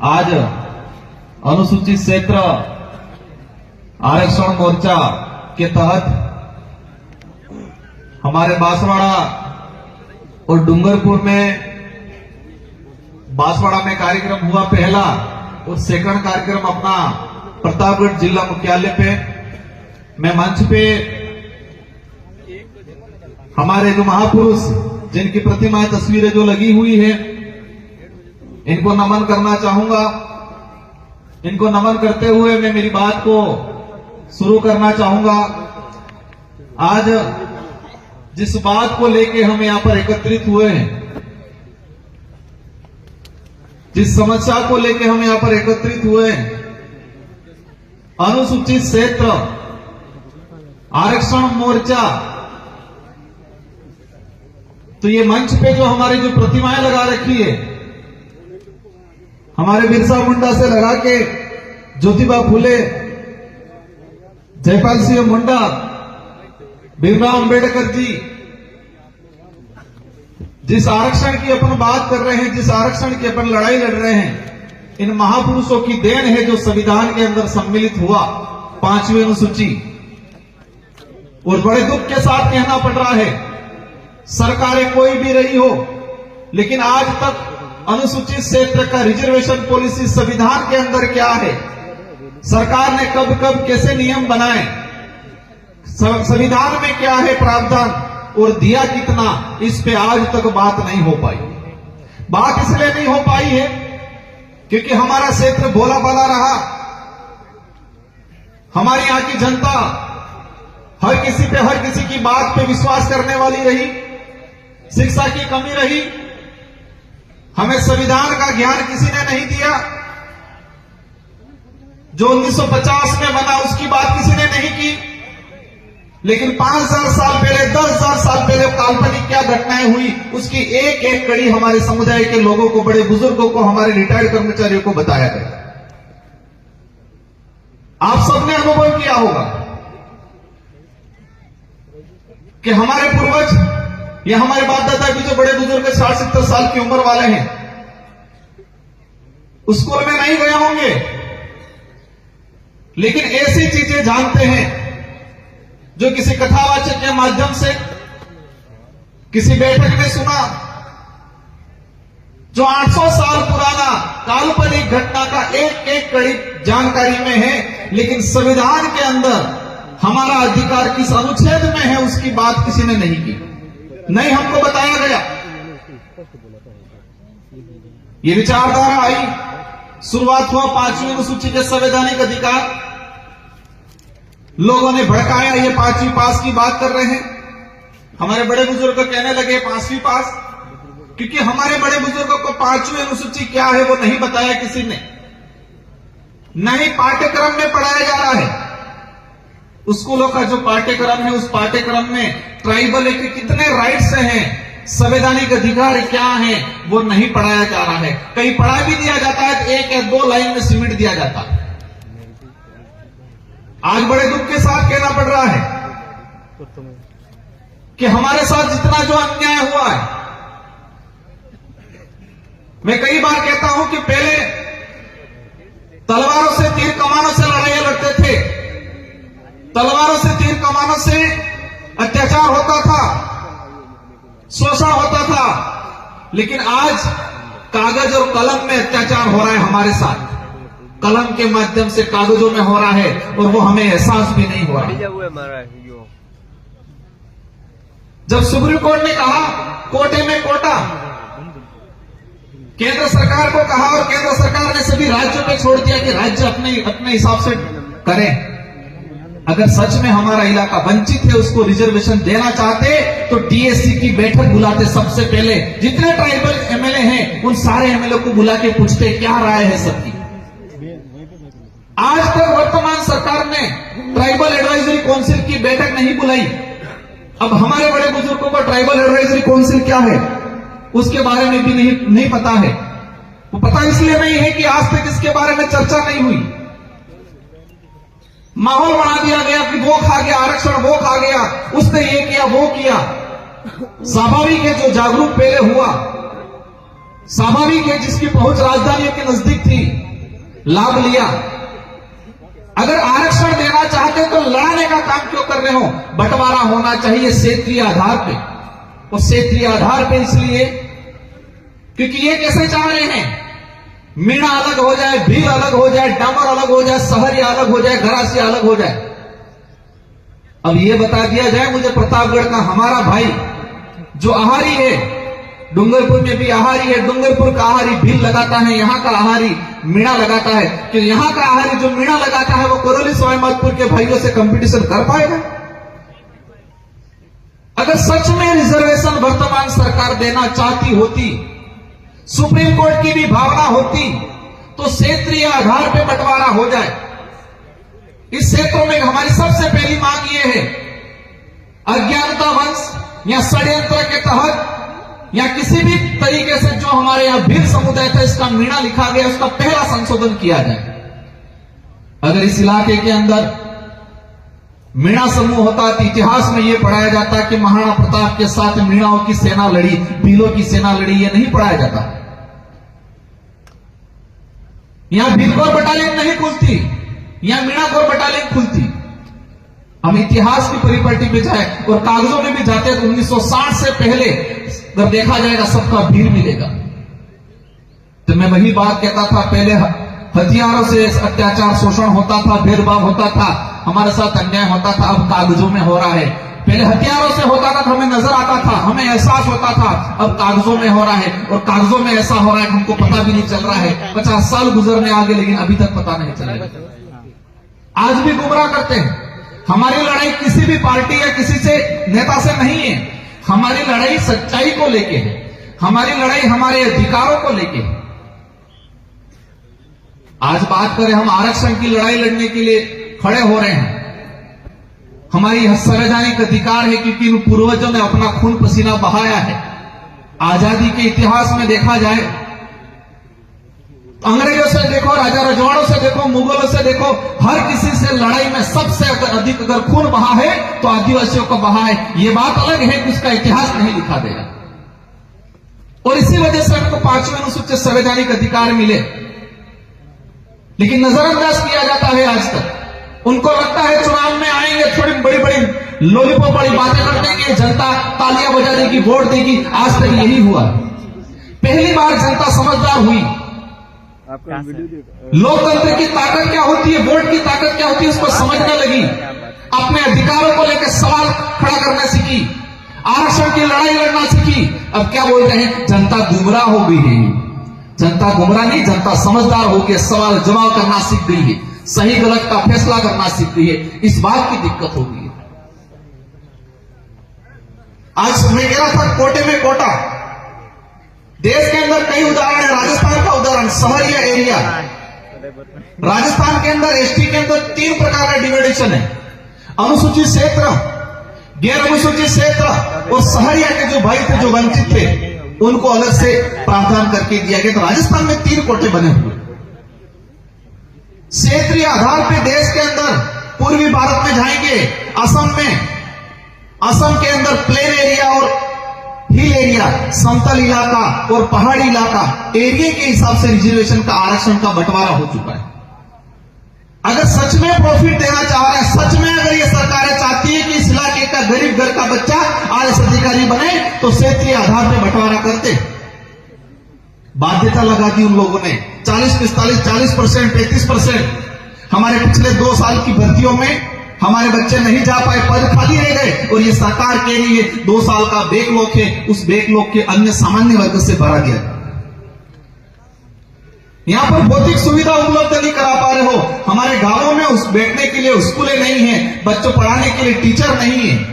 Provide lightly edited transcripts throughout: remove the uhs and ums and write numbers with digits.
आज अनुसूचित क्षेत्र आरक्षण मोर्चा के तहत हमारे बांसवाड़ा और डूंगरपुर में बांसवाड़ा में कार्यक्रम हुआ पहला, और सेकंड कार्यक्रम अपना प्रतापगढ़ जिला मुख्यालय पे। मैं मंच पे हमारे जो महापुरुष जिनकी प्रतिमाएं तस्वीरें जो लगी हुई है, इनको नमन करना चाहूंगा। इनको नमन करते हुए मैं मेरी बात को शुरू करना चाहूंगा। आज जिस बात को लेके हम यहां पर एकत्रित हुए हैं, जिस समस्या को लेके हम यहां पर एकत्रित हुए हैं, अनुसूचित क्षेत्र आरक्षण मोर्चा, तो ये मंच पे जो हमारी जो प्रतिमाएं लगा रखी है, हमारे बिरसा मुंडा से लगा के ज्योतिबा फुले, जयपाल सिंह मुंडा, भीमराव अंबेडकर जी, जिस आरक्षण की अपन बात कर रहे हैं, जिस आरक्षण की अपन लड़ाई लड़ रहे हैं, इन महापुरुषों की देन है जो संविधान के अंदर सम्मिलित हुआ 5वीं अनुसूची। और बड़े दुख के साथ कहना पड़ रहा है, सरकारें कोई भी रही हो, लेकिन आज तक अनुसूचित क्षेत्र का रिजर्वेशन पॉलिसी संविधान के अंदर क्या है, सरकार ने कब कब कैसे नियम बनाए, संविधान में क्या है प्रावधान और दिया कितना, इस पे आज तक बात नहीं हो पाई। बात इसलिए नहीं हो पाई है क्योंकि हमारा क्षेत्र भोला भाला रहा, हमारी यहां की जनता हर किसी की बात पे विश्वास करने वाली रही, शिक्षा की कमी रही, हमें संविधान का ज्ञान किसी ने नहीं दिया, जो 1950 में बना उसकी बात किसी ने नहीं की। लेकिन 5000 साल पहले, 10,000 साल पहले काल्पनिक क्या घटनाएं हुई, उसकी एक एक कड़ी हमारे समुदाय के लोगों को, बड़े बुजुर्गों को, हमारे रिटायर्ड कर्मचारियों को बताया गया। आप सबने अनुभव किया होगा कि हमारे पूर्वज या हमारे बाप दादा भी जो बड़े बुजुर्ग 60-70 साल की उम्र वाले हैं, स्कूल में नहीं गए होंगे, लेकिन ऐसी चीजें जानते हैं जो किसी कथावाचक के माध्यम से, किसी बैठक में सुना, जो 800 साल पुराना काल्पनिक घटना का एक एक कड़ी जानकारी में है, लेकिन संविधान के अंदर हमारा अधिकार किस अनुच्छेद में है उसकी बात किसी ने नहीं की, नहीं हमको बताया गया। ये विचारधारा आई, शुरुआत हुआ 5वीं अनुसूची के संवैधानिक अधिकार, लोगों ने भड़काया, ये 5वीं पास की बात कर रहे हैं। हमारे बड़े बुजुर्ग कहने लगे 5वीं पास, क्योंकि हमारे बड़े बुजुर्गों को 5वीं अनुसूची क्या है वो नहीं बताया किसी ने, नहीं पाठ्यक्रम में पढ़ाया जा रहा है। स्कूलों का जो पाठ्यक्रम है, उस पाठ्यक्रम में ट्राइबल के कितने राइट्स हैं, संवैधानिक अधिकार क्या है, वो नहीं पढ़ाया जा रहा है। कहीं पढ़ा भी दिया जाता है तो 1 या 2 लाइन में सिमट दिया जाता है। आज बड़े दुख के साथ कहना पड़ रहा है कि हमारे साथ जितना जो अन्याय हुआ है, मैं कई बार कहता हूं कि पहले तलवारों से, तीर कमानों से लड़ाइयां लड़ते थे, तलवारों से, तीर कमानों से अत्याचार होता था, शोषण होता था, लेकिन आज कागज और कलम में अत्याचार हो रहा है हमारे साथ, कलम के माध्यम से कागजों में हो रहा है, और वो हमें एहसास भी नहीं हो रहा। जब सुप्रीम कोर्ट ने कहा कोटे में कोटा, केंद्र सरकार को कहा, और केंद्र सरकार ने सभी राज्यों पे छोड़ दिया कि राज्य अपने हिसाब से करें। अगर सच में हमारा इलाका वंचित है, उसको रिजर्वेशन देना चाहते तो टीएससी की बैठक बुलाते, सबसे पहले जितने ट्राइबल एमएलए हैं उन सारे एमएलए को बुला के पूछते क्या राय है सबकी। आज तक वर्तमान सरकार ने ट्राइबल एडवाइजरी काउंसिल की बैठक नहीं बुलाई। अब हमारे बड़े बुजुर्गों को ट्राइबल एडवाइजरी काउंसिल क्या है उसके बारे में भी नहीं पता है। वो पता इसलिए नहीं है कि आज तक इसके बारे में चर्चा नहीं हुई। माहौल बना दिया गया कि वो खा गया आरक्षण, वो खा गया, उसने ये किया वो किया। स्वाभाविक है जो जागरूक पहले हुआ स्वाभाविक है, जिसकी पहुंच राजधानियों के नजदीक थी, लाभ लिया। अगर आरक्षण देना चाहते तो लड़ाने का काम क्यों कर रहे हो? बंटवारा होना चाहिए क्षेत्रीय आधार पे। और क्षेत्रीय आधार पे इसलिए क्योंकि ये कैसे चाह रहे हैं, मीणा अलग हो जाए, भील अलग हो जाए, डामर अलग हो जाए, सहरिया अलग हो जाए, गरासिया अलग हो जाए। अब ये बता दिया जाए मुझे प्रतापगढ़ का हमारा भाई जो आहारी है, डूंगरपुर में भी आहारी है, डूंगरपुर का आहारी भील लगाता है, यहां का आहारी मीणा लगाता है, कि यहां का आहारी जो मीणा लगाता है वो करौली सवाईमाधोपुर के भाइयों से कंपटीशन कर पाएगा? अगर सच में रिजर्वेशन वर्तमान सरकार देना चाहती होती, सुप्रीम कोर्ट की भी भावना होती, तो क्षेत्रीय आधार पर बंटवारा हो जाए। इस क्षेत्रों में हमारी सबसे पहली मांग यह है, अज्ञानता वंश या षड्यंत्र के तहत या किसी भी तरीके से जो हमारे यहां भील समुदाय था इसका मीणा लिखा गया, उसका पहला संशोधन किया जाए। अगर इस इलाके के अंदर मीणा समूह होता तो इतिहास में यह पढ़ाया जाता कि महाराणा प्रताप के साथ मीणाओं की सेना लड़ी, भीलों की सेना लड़ी, यह नहीं पढ़ाया जाता। यहां भीलकोर बटालियन नहीं खुलती, यहां मीणाकोर बटालियन खुलती। हम इतिहास की परिपाटी पे जाए और कागजों में भी जाते हैं तो 1960 से पहले अगर देखा जाएगा सबका भील मिलेगा। तो मैं वही बात कहता था, पहले हथियारों से अत्याचार शोषण होता था, भेदभाव होता था, हमारे साथ अन्याय होता था, अब कागजों में हो रहा है। पहले हथियारों से होता था, हमें नजर आता था, हमें एहसास होता था, अब कागजों में हो रहा है। और कागजों में ऐसा हो रहा है हमको पता भी नहीं चल रहा है। 50 साल गुजरने आगे लेकिन अभी तक पता नहीं चलेगा। आज भी गुमराह करते हैं। हमारी लड़ाई किसी भी पार्टी या किसी से नेता से नहीं है, हमारी लड़ाई सच्चाई को लेके है, हमारी लड़ाई हमारे अधिकारों को लेके है। आज बात करें, हम आरक्षण की लड़ाई लड़ने के लिए खड़े हो रहे हैं। हमारी संवैधानिक अधिकार है क्योंकि इन पूर्वजों ने अपना खून पसीना बहाया है। आजादी के इतिहास में देखा जाए, अंग्रेजों से देखो, राजा रजवाड़ों से देखो, मुगलों से देखो, हर किसी से लड़ाई में सबसे अधिक अगर खून बहा है तो आदिवासियों को बहा है। ये बात अलग है कि उसका इतिहास नहीं लिखा गया। और इसी वजह से हमको 5वें अनुसूचित संवैधानिक अधिकार मिले, लेकिन नजरअंदाज किया जाता है आज तक। उनको लगता है चुनाव में आएंगे, थोड़ी बड़ी बड़ी लोलीपॉप वाली बातें कर देंगे, जनता तालियां बजा देगी, वोट देगी। आज तक यही हुआ। पहली बार जनता समझदार हुई। लोकतंत्र की ताकत क्या होती है, वोट की ताकत क्या होती है, उसको समझने लगी। अपने अधिकारों को लेकर सवाल खड़ा करना सीखी, आरक्षण की लड़ाई लड़ना सीखी। अब क्या बोल रहे हैं, जनता गुमराह हो गई है। जनता गुमराह नहीं, जनता समझदार होकर सवाल जवाब करना सीख गई है, सही गलत का फैसला करना सीख गई है। इस बात की दिक्कत हो गई है। आज मैं कह रहा था कोटे में कोटा, देश के अंदर कई उदाहरण है। राजस्थान का उदाहरण, सहरिया एरिया। राजस्थान के अंदर एसटी के अंदर 3 प्रकार का डिवाइडेशन है, अनुसूचित क्षेत्र, गैर अनुसूचित क्षेत्र और सहरिया के जो भाई थे, जो वंचित थे, उनको अलग से प्रावधान करके दिया गया। तो राजस्थान में 3 कोटे बने हुए। क्षेत्रीय आधार पर देश के अंदर पूर्वी भारत में जाएंगे, असम में, असम के अंदर प्लेन एरिया और हिल एरिया, समतल इलाका और पहाड़ी इलाका, एरिया के हिसाब से रिजर्वेशन का, आरक्षण का बंटवारा हो चुका है। अगर सच में प्रॉफिट देना चाह रहे हैं, सच में अगर ये सरकारें चाहती है कि इस इलाके का गरीब घर का बच्चा आईएएस अधिकारी बने, तो क्षेत्रीय आधार पर बंटवारा करते। बाध्यता लगा दी उन लोगों ने, 40-45, 40%, 35%। हमारे पिछले 2 साल की भर्तियों में हमारे बच्चे नहीं जा पाए, पद खाली रह गए। और ये सरकार कह रही है 2 साल का बैकलॉग है, उस बैकलॉग के अन्य सामान्य वर्ग से भरा गया। यहां पर भौतिक सुविधा उपलब्ध नहीं करा पा रहे हो। हमारे गांवों में उस बैठने के लिए स्कूलें नहीं है, बच्चों पढ़ाने के लिए टीचर नहीं है।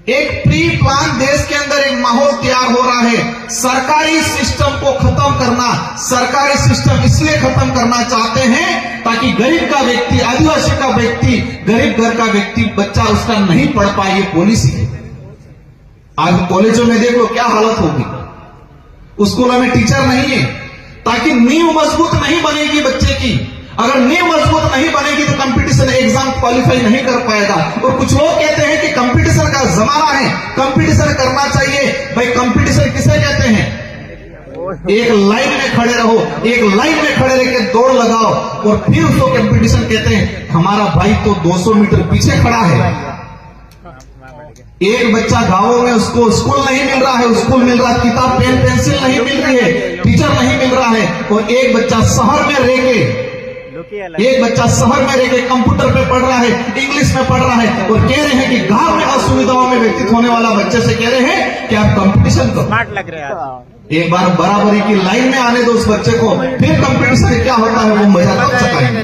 एक प्री प्लान देश के अंदर एक माहौल तैयार हो रहा है। सरकारी सिस्टम को खत्म करना, सरकारी सिस्टम इसलिए खत्म करना चाहते हैं ताकि गरीब का व्यक्ति, आदिवासी का व्यक्ति, गरीब घर का व्यक्ति, बच्चा उसका नहीं पढ़ पाए। ये पॉलिसी है। आज कॉलेजों में देखो क्या हालत होगी, स्कूलों में टीचर नहीं है, ताकि नींव मजबूत नहीं बनेगी बच्चे की। अगर नींव मजबूत नहीं बनेगी तो कंपटीशन एग्जाम क्वालिफाई नहीं कर पाएगा। और कुछ लोग कहते हैं कि कंपटीशन का जमाना है, कंपटीशन करना चाहिए। भाई कंपटीशन किसे कहते हैं? एक लाइन में खड़े रहो, एक लाइन में खड़े रह के दौड़ लगाओ और फिर उसको कंपटीशन कहते हैं। हमारा भाई तो 200 मीटर पीछे खड़ा है। एक बच्चा गांवों में उसको स्कूल नहीं मिल रहा है, स्कूल मिल रहा, किताब पेन पेंसिल नहीं मिल रही है, टीचर नहीं मिल रहा है, और एक बच्चा शहर में रह के कंप्यूटर पे पढ़ रहा है, इंग्लिश में पढ़ रहा है, और कह रहे हैं कि गांव में असुविधाओं में व्यतीत होने वाला बच्चे से कह रहे हैं कि आप कंपटीशन करो। स्मार्ट लग रहा है। एक बार बराबरी की लाइन में आने दो उस बच्चे को, फिर कंपटीशन क्या होता है वो मजा तब सकाएंगे।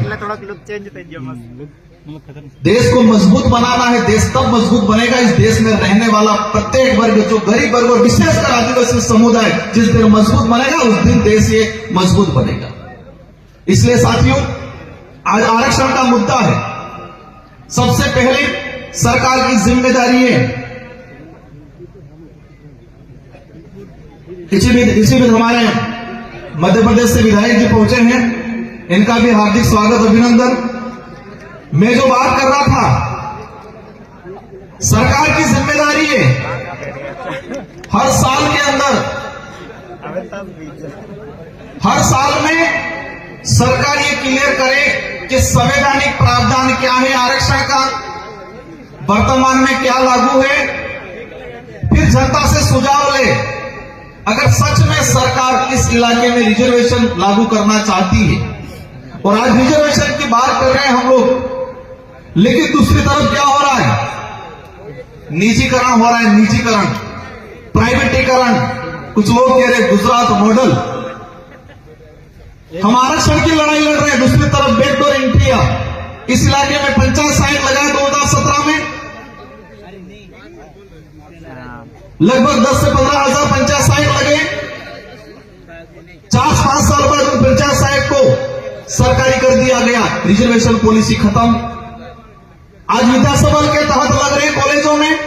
देश को मजबूत बनाना है, देश तब मजबूत बनेगा इस देश में रहने वाला प्रत्येक वर्ग, जो गरीब वर्ग और विशेषकर आदिवासी समुदाय जिस दिन मजबूत बनेगा उस दिन देश ये मजबूत बनेगा। इसलिए साथियों, आज आरक्षण का मुद्दा है। सबसे पहले सरकार की जिम्मेदारी है, इसी में हमारे मध्य प्रदेश से विधायक जी पहुंचे हैं, इनका भी हार्दिक स्वागत अभिनंदन। मैं जो बात कर रहा था, सरकार की जिम्मेदारी है हर साल के अंदर, हर साल में सरकार ये क्लियर करे कि संवैधानिक प्रावधान क्या है आरक्षण का, वर्तमान में क्या लागू है, फिर जनता से सुझाव ले। अगर सच में सरकार इस इलाके में रिजर्वेशन लागू करना चाहती है, और आज रिजर्वेशन की बात कर रहे हैं हम लोग, लेकिन दूसरी तरफ क्या हो रहा है, निजीकरण हो रहा है, निजीकरण, प्राइवेटीकरण। कुछ लोग कह रहे गुजरात मॉडल। हम आरक्षण की लड़ाई लड़ रहे हैं, दूसरी तरफ बैकडोर इंडिया। इस इलाके में पंचायत साइट लगाए 2017 में, लगभग 10 से 15 हजार पंचायत साइट लगे। 4-5 साल बाद उन पंचायत साइट को सरकारी कर दिया गया, रिजर्वेशन पॉलिसी खत्म। आज विद्यासभा के तहत लग रहे कॉलेजों में,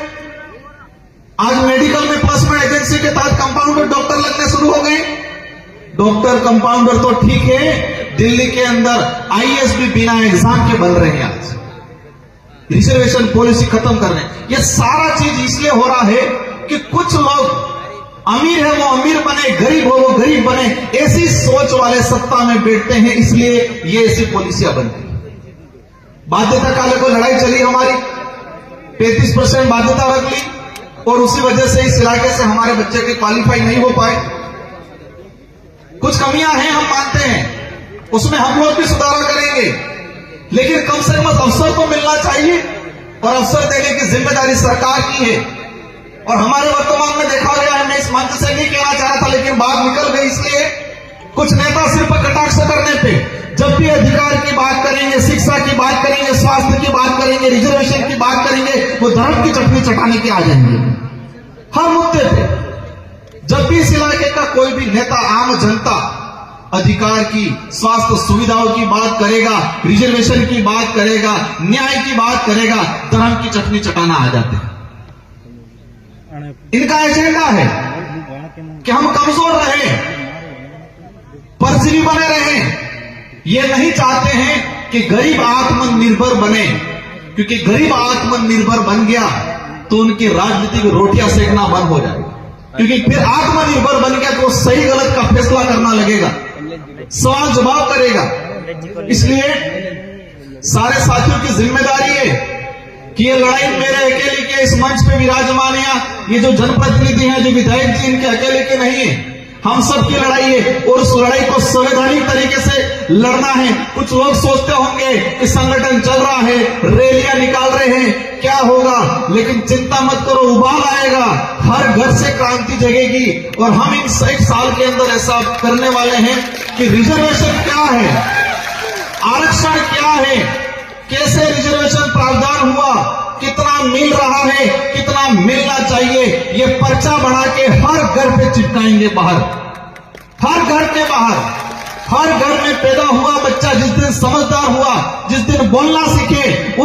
आज मेडिकल में प्लेसमेंट एजेंसी के तहत कंपाउंडर डॉक्टर लगने शुरू हो गए। डॉक्टर कंपाउंडर तो ठीक है, दिल्ली के अंदर आईएएस भी बिना एग्जाम के बन रहे हैं। आज रिजर्वेशन पॉलिसी खत्म कर रहे हैं। ये सारा चीज इसलिए हो रहा है कि कुछ लोग अमीर है वो अमीर बने, गरीब हो वो गरीब बने, ऐसी सोच वाले सत्ता में बैठते हैं, इसलिए ये ऐसी पॉलिसियां बनती। बाध्यता काले को लड़ाई चली हमारी, 35% बाध्यता रख ली, और उसी वजह से इस इलाके से हमारे बच्चे के क्वालिफाई नहीं हो पाए। कुछ कमियां हैं, हम मानते हैं, उसमें हम लोग भी सुधार करेंगे, लेकिन कम से कम अवसर तो मिलना चाहिए, और अवसर देने की जिम्मेदारी सरकार की है। और हमारे वर्तमान में देखा गया है, मैं इस मंच से नहीं कहना चाह रहा था, लेकिन बात निकल गई, इसलिए कुछ नेता सिर्फ कटाक्ष करने पे, जब भी अधिकार की बात करेंगे, शिक्षा की बात करेंगे, स्वास्थ्य की बात करेंगे, रिजर्वेशन की बात करेंगे, वो धर्म की चटनी चटाने के आ जाएंगे हर मुद्दे पे। जब भी इस इलाके का कोई भी नेता, आम जनता अधिकार की, स्वास्थ्य सुविधाओं की बात करेगा, रिजर्वेशन की बात करेगा, न्याय की बात करेगा, धर्म की चटनी चटाना आ जाते हैं। इनका एजेंडा है कि हम कमजोर रहे, परजीवी बने रहें। ये नहीं चाहते हैं कि गरीब आत्मनिर्भर बने, क्योंकि गरीब आत्मनिर्भर बन गया तो उनकी राजनीतिक रोटियां सेकना बंद हो जाएगा, क्योंकि फिर आत्मनिर्भर बन गया तो सही गलत का फैसला करना लगेगा, सवाल जवाब करेगा। इसलिए सारे साथियों की जिम्मेदारी है कि ये लड़ाई मेरे अकेले के इस मंच पे विराजमान है, ये जो जनप्रतिनिधि हैं, जो विधायक जी, इनके अकेले के नहीं है, हम सबकी लड़ाई है, और उस लड़ाई को संवैधानिक तरीके से लड़ना है। कुछ लोग सोचते होंगे कि संगठन चल रहा है, रैलियां निकाल रहे हैं, क्या होगा, लेकिन चिंता मत करो, उबाल आएगा, हर घर से क्रांति जगेगी। और हम इन 1 साल के अंदर ऐसा करने वाले हैं कि रिजर्वेशन क्या है, आरक्षण क्या है, कैसे रिजर्वेशन प्रावधान हुआ, कितना मिल रहा है, कितना मिलना चाहिए, ये पर्चा बना के हर घर पे चिपकाएंगे, बाहर, हर घर के बाहर, हर घर में पैदा हुआ बच्चा जिस दिन समझदार हुआ, जिस दिन बोलना सीखे,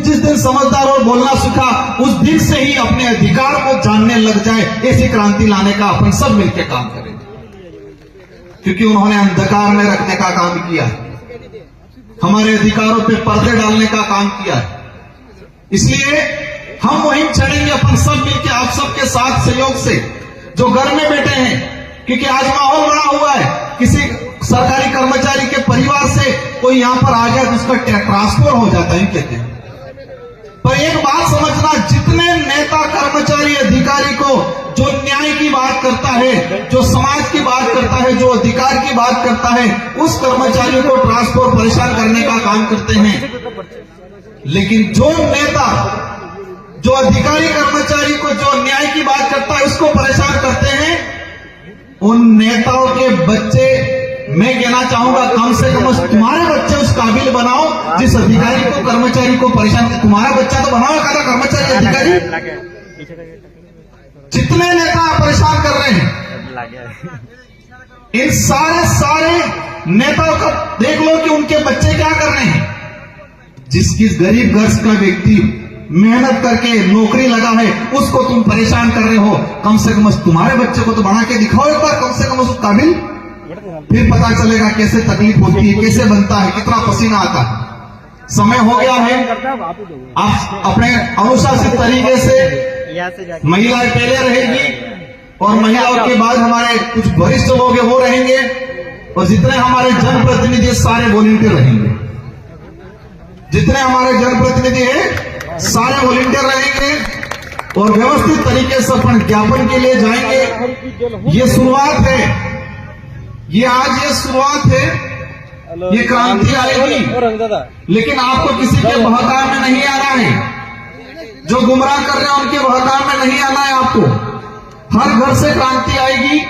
जिस दिन समझदार और बोलना सीखा, उस दिन से ही अपने अधिकार को जानने लग जाए। ऐसी क्रांति लाने का अपन सब मिलकर काम करेंगे, क्योंकि उन्होंने अंधकार में रखने का काम किया है, हमारे अधिकारों पे पर्दे डालने का काम किया है। इसलिए हम मुहिम छेड़ेंगे अपन सब मिलकर, आप सबके साथ सहयोग से, जो घर में बैठे हैं, क्योंकि आज माहौल बड़ा हुआ है, किसी सरकारी कर्मचारी के परिवार से कोई यहां पर आ गया तो उसका ट्रांसफर हो जाता है कहते हैं। पर एक बात समझना, जितने नेता कर्मचारी अधिकारी को जो न्याय की बात करता है, जो समाज की बात करता है, जो अधिकार की बात करता है, उस कर्मचारी को ट्रांसफर परेशान करने का काम करते हैं। लेकिन जो नेता, जो अधिकारी कर्मचारी को जो न्याय की बात करता है उसको परेशान करते हैं, उन नेताओं के बच्चे, मैं कहना चाहूंगा कम से कम तुम्हारे बच्चे उस काबिल बनाओ जिस अधिकारी को कर्मचारी को परेशान, तुम्हारा बच्चा तो बनाओ एखादा कर्मचारी अधिकारी। जितने नेता परेशान कर रहे हैं, इन सारे नेताओं का देख लो कि उनके बच्चे क्या कर रहे हैं। जिसकी गरीब घर का व्यक्ति मेहनत करके नौकरी लगा है उसको तुम परेशान कर रहे हो, कम से कम तुम्हारे बच्चे को तो बना के दिखाओ एक बार, कम से कम उस काबिल, फिर पता चलेगा कैसे तकलीफ होती है, कैसे बनता है, कितना पसीना आता है। समय हो गया है, आप अपने अनुशासित तरीके से, महिलाएं पहले रहेगी और महिलाओं के बाद हमारे कुछ वरिष्ठ लोग हैं वो रहेंगे, और जितने हमारे जनप्रतिनिधि सारे वॉलंटियर रहेंगे। जितने हमारे जनप्रतिनिधि हैं सारे वॉलंटियर रहेंगे और व्यवस्थित तरीके से अपन ज्ञापन के लिए जाएंगे। ये शुरुआत है, ये आज ये शुरुआत है, ये क्रांति आएगी, लेकिन आपको किसी के बहकाव में नहीं आना है। जो गुमराह कर रहे हैं उनके बहकाव में नहीं आना है आपको। हर घर से क्रांति आएगी।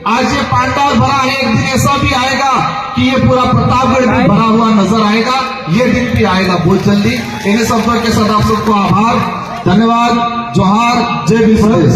आज ये पांडाल भरा है, एक दिन ऐसा भी आएगा कि ये पूरा प्रतापगढ़ भी भरा हुआ नजर आएगा। ये दिन भी आएगा बहुत जल्दी। इन्हीं शब्दों के साथ आप सबको आभार, धन्यवाद, जोहार, जय विश्व।